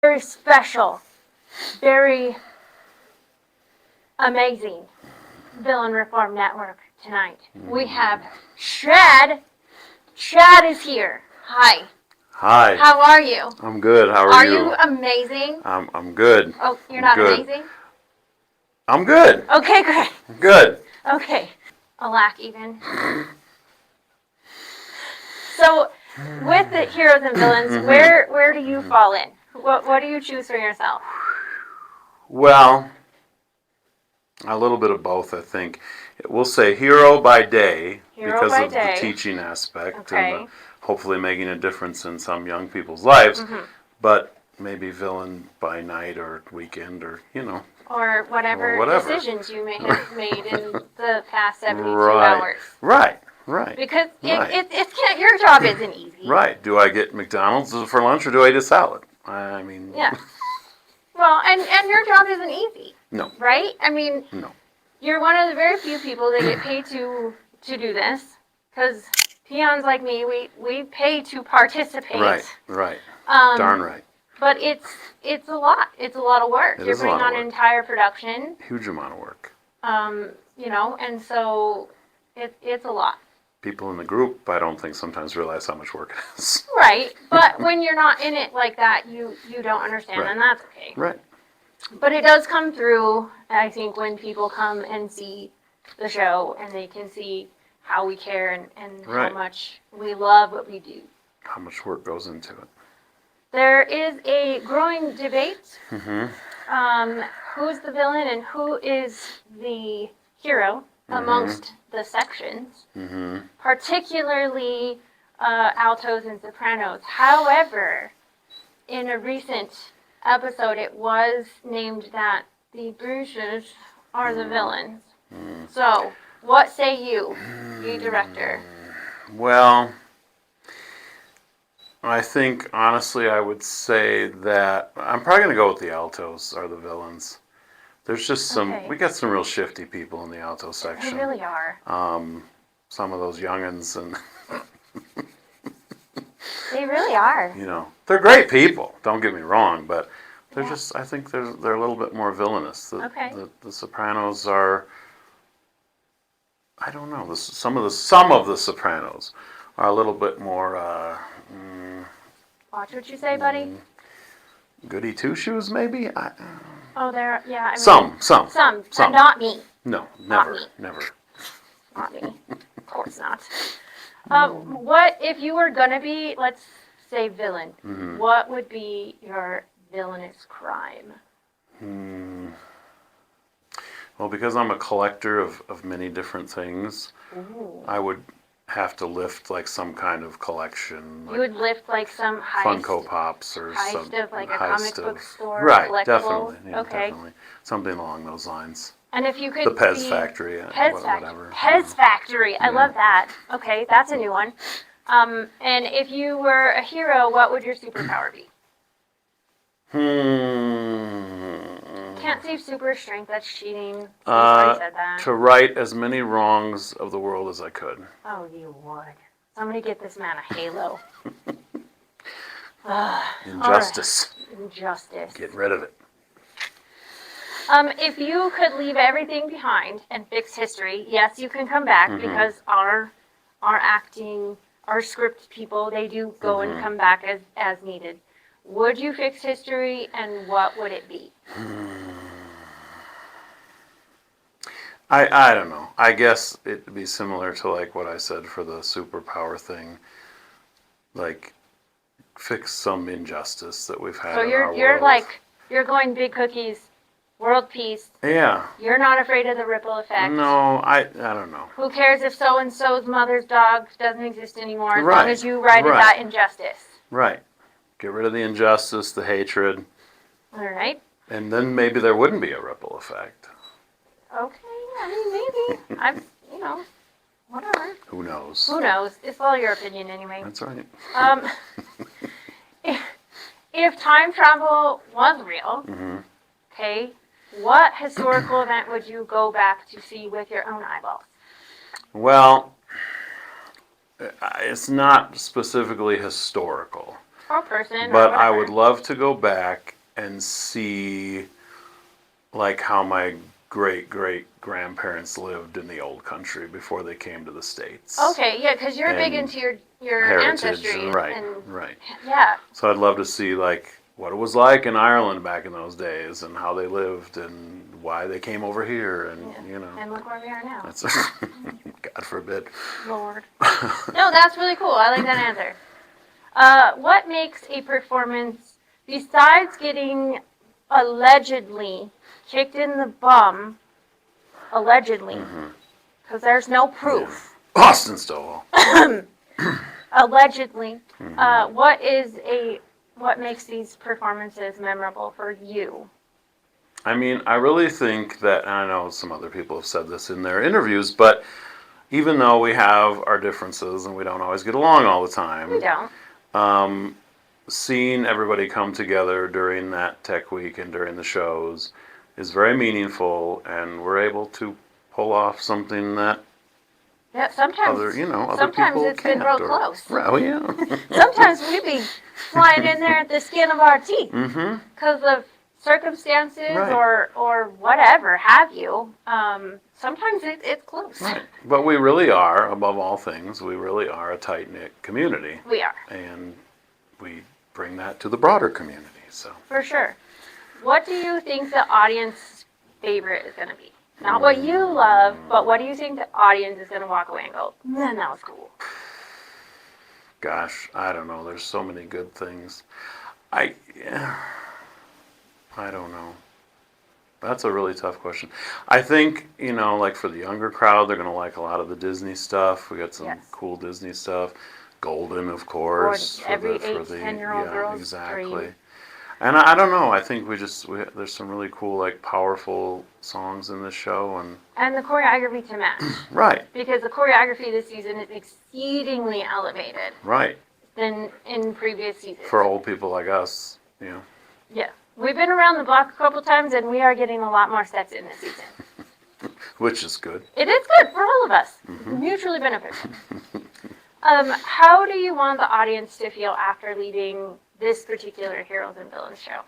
very special, very amazing Villain Reform Network tonight. We have Shad. Shad is here. Hi. Hi. How are you? I'm good. How are you? Are you amazing? I'm good. Oh, you're not good. amazing? I'm good. Okay, good. Good. Okay. A lack even. So, with the heroes and villains, where do you fall in? What do you choose for yourself? Well, a little bit of both, I think. We'll say hero by day because of the teaching aspect and hopefully making a difference in some young people's lives, but maybe villain by night or weekend or, Or whatever decisions you may have made in the past 72 hours. Right. Because it's your job isn't easy. Right. Do I get McDonald's for lunch or do I eat a salad? I mean. Yeah. Well, and your job isn't easy. No. Right? I mean. No. You're one of the very few people that get paid to do this. Because peons like me, we pay to participate. Right. Darn right. But it's a lot. It's a lot of work. You're putting on an entire production. Huge amount of work. And so it's a lot. People in the group, I don't think sometimes realize how much work it is. Right, but when you're not in it like that, you don't understand, and that's okay. Right. But it does come through, I think, when people come and see the show, and they can see how we care and how much we love what we do. How much work goes into it. There is a growing debate. Who's the villain and who is the hero amongst the sections, particularly altos and sopranos. However, in a recent episode, it was named that the Bruges are the villains. So, what say you, the director? Well, I think, honestly, I would say that I'm probably going to go with the altos are the villains. There's just we got some real shifty people in the alto section. They really are. Some of those youngins and... They really are. They're great people, don't get me wrong, but they're just, I think they're a little bit more villainous. The Sopranos are, I don't know, some of the Sopranos are a little bit more... Watch what you say, buddy. Goody two-shoes, maybe? They're, yeah. Some. Not me. No, never. Not me. Of course not. What, if you were going to be, let's say, villain, what would be your villainous crime? Well, because I'm a collector of many different things, I would have to lift like some kind of collection. You would lift like some heist. Funko Pops or some heist of like a comic book store. Right, definitely. Yeah, definitely. Something along those lines. And if you could the Pez Factory, whatever. Pez Factory, I love that. Okay, that's a new one. And if you were a hero, what would your superpower be? Can't say super strength, that's cheating. Somebody said that. To right as many wrongs of the world as I could. Oh, you would. Somebody get this man a halo. Injustice. Right. Injustice. Get rid of it. If you could leave everything behind and fix history, yes, you can come back because our acting, our script people, they do go and come back as needed. Would you fix history, and what would it be? I don't know. I guess it'd be similar to like what I said for the superpower thing. Like, fix some injustice that we've had in our world. You're like, you're going big cookies, world peace. Yeah. You're not afraid of the ripple effect. No, I don't know. Who cares if so-and-so's mother's dog doesn't exist anymore, as long as you righted that injustice. Right. Get rid of the injustice, the hatred. All right. And then maybe there wouldn't be a ripple effect. Okay, I mean, maybe. Whatever. Who knows? Who knows? It's all your opinion anyway. That's right. If time travel was real, okay, what historical event would you go back to see with your own eyeballs? Well, it's not specifically historical. Or person. But or I would love to go back and see like how my great-great-grandparents lived in the old country before they came to the States. Okay, yeah, because you're big And into your heritage, ancestry. right, And, right. yeah. So I'd love to see like what it was like in Ireland back in those days and how they lived and why they came over here and And look where we are now. that's God forbid. Lord. No, that's really cool. I like that answer. What makes a performance, besides getting allegedly kicked in the bum, allegedly, because there's no proof, Austin Stowell. allegedly, what makes these performances memorable for you? I mean, I really think that, and I know some other people have said this in their interviews, but even though we have our differences and we don't always get along all the time, We don't. seeing everybody come together during that tech week and during the shows is very meaningful, and we're able to pull off something that Yeah, sometimes. other Sometimes people it's been can't. real close. Oh yeah. Sometimes we be flying in there at the skin of our teeth Mm-hmm. because of circumstances Right. or whatever have you. Sometimes it's close. Right. But we really are, above all things, we really are a tight-knit community, We are, and we bring that to the broader community. So for sure. What do you think the audience favorite is going to be? Not what you love, but what do you think the audience is going to walk away and go, man, that was cool? gosh, I don't know. There's so many good things. I don't know. That's a really tough question. I think, like for the younger crowd, they're going to like a lot of the Disney stuff. We got some Yes. cool Disney stuff. Golden, of course. Every 8-10-year-old girl's exactly. dream. And I don't know. I think there's some really cool, like, powerful songs in this show. And the choreography to match. Right, Because the choreography this season is exceedingly elevated right. than in previous seasons. For old people like us, Yeah. We've been around the block a couple times and we are getting a lot more steps in this season. which is good. It is good for all of us. Mutually beneficial. How do you want the audience to feel after leaving this particular Heroes and Villains show?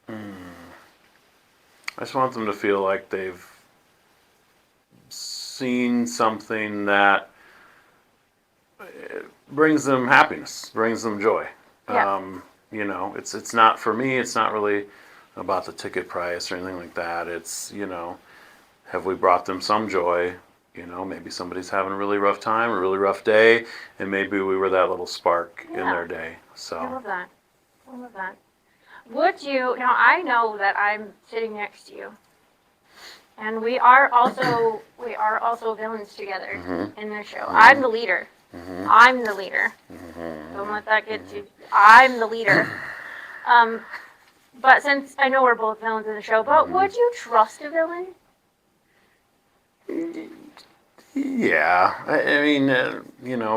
I just want them to feel like they've seen something that brings them happiness, brings them joy. Yeah. It's not, for me, it's not really about the ticket price or anything like that. It's, have we brought them some joy? Maybe somebody's having a really rough time, a really rough day, and maybe we were that little spark in Yeah. their day. I So, love that. I love that. Would you, now I know that I'm sitting next to you, and we are also villains together in this show. I'm the leader. I'm the leader. Don't let that get you. I'm the leader. But since I know we're both villains in the show, but would you trust a villain? yeah, I mean,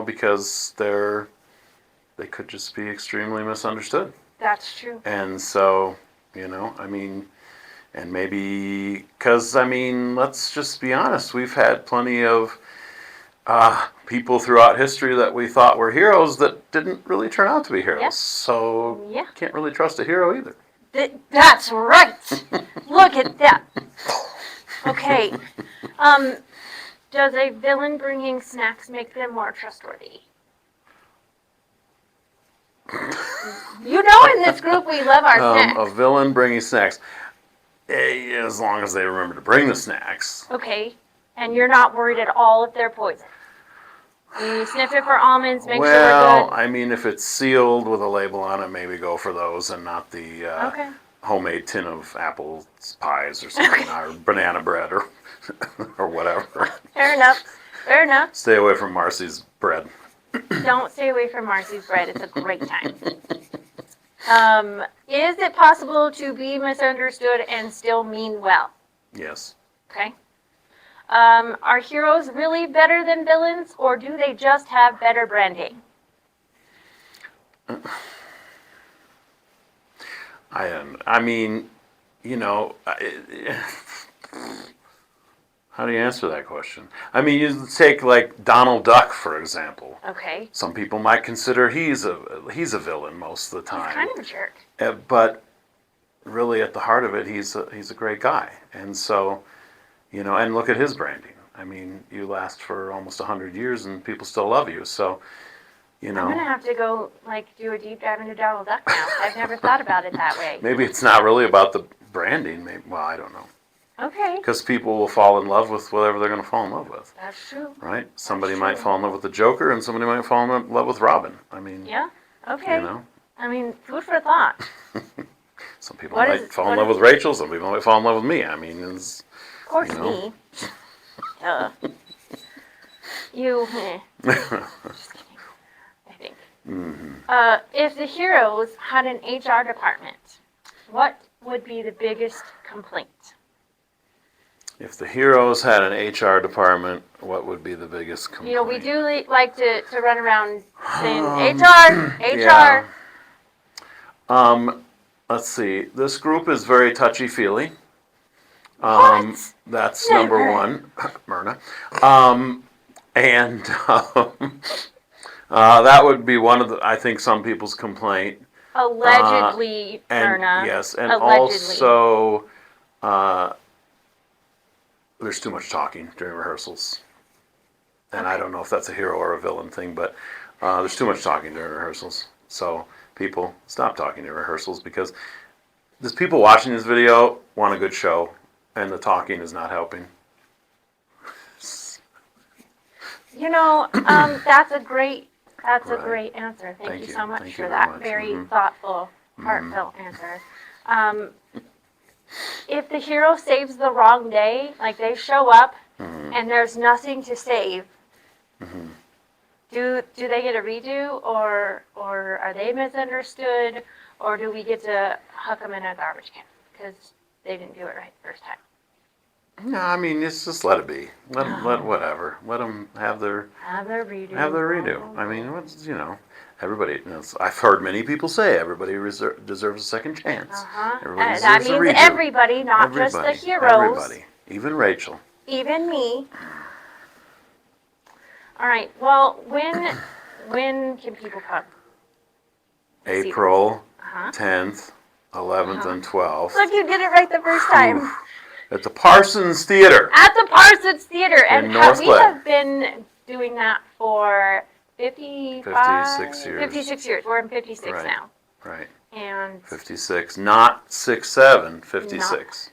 because they could just be extremely misunderstood. That's true. And so, and maybe, because, let's just be honest, we've had plenty of people throughout history that we thought were heroes that didn't really turn out to be heroes. Yeah. So, Yeah. can't really trust a hero either. That's right. Look at that. Okay. Does a villain bringing snacks make them more trustworthy? You know, in this group, we love our snacks. A villain bringing snacks. As long as they remember to bring the snacks. Okay. And you're not worried at all if they're poison. You sniff it for almonds, make sure we're good. If it's sealed with a label on it, maybe go for those and not the Okay. homemade tin of apple pies or something, or banana bread or or whatever. Fair enough. Fair enough. Stay away from Marcy's bread. Don't stay away from Marcy's bread. It's a great time. Is it possible to be misunderstood and still mean well? Yes. Okay. Are heroes really better than villains, or do they just have better branding? How do you answer that question? You take like Donald Duck, for example. Okay. Some people might consider he's a villain most of the He's time. kind of a jerk. But really at the heart of it, he's a great guy. And so, and look at his branding. I mean, you last for almost 100 years and people still love you. So, I'm gonna have to go do a deep dive into Donald Duck now. I've never thought about it that way. Maybe it's not really about the branding. Maybe, well, I don't know. Okay. Because people will fall in love with whatever they're going to fall in love with. That's true. Right? Somebody might fall in love with the Joker, and somebody might fall in love with Robin. I mean, yeah. Okay. I mean, food for thought. Some people might fall in love with Rachel. Some people might fall in love with me. I mean, it's, of course, me. You. Just kidding. I think. Mm-hmm. If the heroes had an HR department, what would be the biggest complaint? If the heroes had an HR department, what would be the biggest complaint? We do like to run around saying HR. Yeah. Let's see. This group is very touchy-feely. What? That's Never. number one, Myrna. That would be one of the, I think, some people's complaint. Allegedly, Myrna. Yes, and allegedly. also, there's too much talking during rehearsals. And I don't know if that's a hero or a villain thing, but there's too much talking during rehearsals. So people, stop talking during rehearsals, because these people watching this video want a good show, and the talking is not helping. That's a great Right. great answer. Thank you so much Thank for you that. very much. Very thoughtful, heartfelt answer. If the hero saves the wrong day, like they show up and there's nothing to save, do they get a redo, or are they misunderstood, or do we get to huck them in a garbage can because they didn't do it right the first time? No, I mean, it's just let it be. Let whatever. Let them have their redo. I mean, everybody. I've heard many people say everybody deserves a second chance. Everybody That deserves a means redo. everybody, not just the heroes. Everybody, even Rachel. Even me. All right. Well, when can people come? April 10th, 11th, and 12th. Look, you did it right the first time. At the Parsons Theater. At the Parsons Theater. And North we Glen. have been doing that for 56 years. 56 years. We're in 56 Right. now. Right. And 56, not 6'7", 56.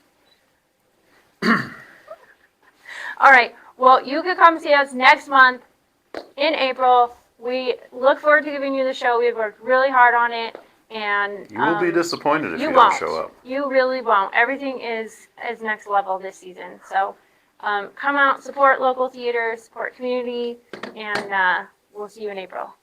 all right. Well, you could come see us next month in April. We look forward to giving you the show. We've worked really hard on it. And You will be disappointed if you won't. don't show up. You really won't. Everything is next level this season. So come out, support local theater, support community, and we'll see you in April.